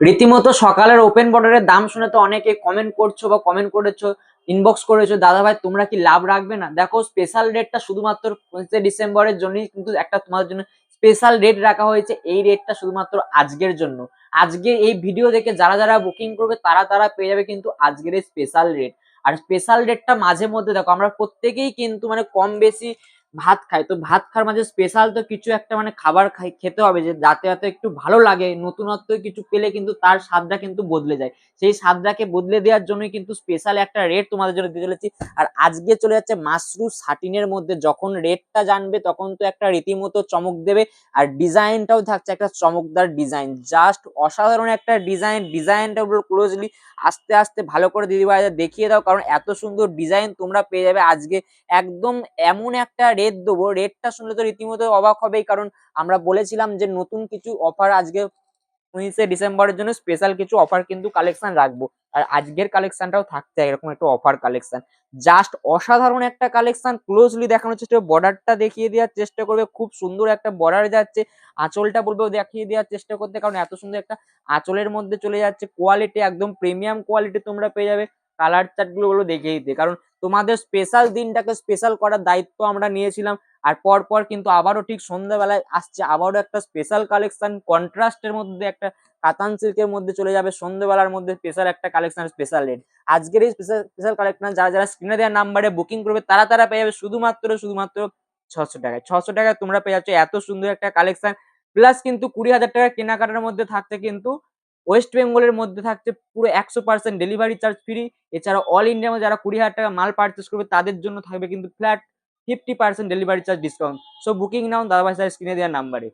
রীতিমতো সকালের ওপেন বর্ডারের দাম শুনে তো অনেকে কমেন্ট করছো বা কমেন্ট করেছো, ইনবক্স করেছো, দাদা ভাই তোমরা কি লাভ রাখবে না? দেখো, স্পেশাল রেটটা শুধুমাত্র 25 ডিসেম্বরের জন্যই কিন্তু একটা তোমাদের জন্য স্পেশাল রেট রাখা হয়েছে। এই রেটটা শুধুমাত্র আজকের জন্য। আজকে এই ভিডিও দেখে যারা যারা বুকিং করবে তারা তারা পেয়ে যাবে কিন্তু আজকের এই স্পেশাল রেট। আর স্পেশাল রেটটা মাঝে মধ্যে দেখো, আমরা প্রত্যেকেই কিন্তু মানে কম বেশি ভাত খাই, তো ভাত খাওয়ার মাঝে স্পেশাল তো কিছু একটা মানে খাবার খেতে হবে, যে যাতে যাতে একটু ভালো লাগে, নতুনত্ব কিছু পেলে কিন্তু তার স্বাদটা কিন্তু বদলে যায়। সেই স্বাদটাকে বদলে দেওয়ার জন্যই কিন্তু স্পেশাল একটা রেট তোমাদের জন্য দিয়ে চলেছি। আর আজকে চলে যাচ্ছে মাশরুম সাটিনের মধ্যে। যখন রেটটা জানবে তখন তো একটা রীতিমতো চমক দেবে। আর ডিজাইনটাও থাকছে একটা চমকদার ডিজাইন, জাস্ট অসাধারণ একটা ডিজাইন। ডিজাইনটা পুরো ক্লোজলি আস্তে আস্তে ভালো করে দিদিভাই দেখিয়ে দাও, কারণ এত সুন্দর ডিজাইন তোমরা পেয়ে যাবে আজকে। একদম এমন একটা রেট দেবো, রেটটা শুনলে তো রীতিমতো অবাক হবেই, কারণ আমরা বলেছিলাম যে নতুন কিছু অফার আজকে 19 ডিসেম্বরের জন্য স্পেশাল কিছু অফার কিন্তু কালেকশন রাখবো। আর আজকের কালেকশনটাও থাকছে এরকম একটা অফার কালেকশন, জাস্ট অসাধারণ একটা কালেকশন। ক্লোজলি দেখানোর চেষ্টা করবে, বর্ডারটা দেখিয়ে দেওয়ার চেষ্টা করবে, খুব সুন্দর একটা বর্ডার যাচ্ছে। আঁচলটা বলবো দেখিয়ে দেওয়ার চেষ্টা করতে, কারণ এত সুন্দর একটা আঁচলের মধ্যে চলে যাচ্ছে। কোয়ালিটি একদম প্রিমিয়াম কোয়ালিটি তোমরা পেয়ে যাবে। কালার চার্ট গুলো দেখিয়ে দিতে, কারণ তোমাদের স্পেশাল দিনটাকে স্পেশাল করার দায়িত্ব আমরা নিয়েছিলাম। আর পরপর কিন্তু আবারও ঠিক সন্ধ্যাবেলায় আসছে আবারও একটা স্পেশাল কালেকশন, কন্ট্রাস্টের মধ্যে একটা কাতান সিল্কের মধ্যে চলে যাবে সন্ধ্যাবেলার মধ্যে স্পেশাল একটা কালেকশন, স্পেশাল রেট। আজকের এই স্পেশাল কালেকশন যারা যারা স্ক্রিনে দেওয়ার নাম্বারে বুকিং করবে তারা তারা পেয়ে যাবে শুধুমাত্র শুধুমাত্র 600 টাকায়। 600 টাকায় তোমরা পেয়ে যাচ্ছ এত সুন্দর একটা কালেকশন। প্লাস কিন্তু 20,000 টাকা কেনাকাটার মধ্যে থাকছে কিন্তু ওয়েস্ট বেঙ্গলের মধ্যে থাকছে পুরো 100% ডেলিভারি চার্জ ফ্রি। এছাড়া অল ইন্ডিয়া যারা 20,000 টাকা মাল পারচেস করবে তাদের জন্য থাকবে কিন্তু flat 50% delivery charge discount. So booking now দাদাভাই স্যার স্ক্রিনে দেওয়ার নাম্বারে।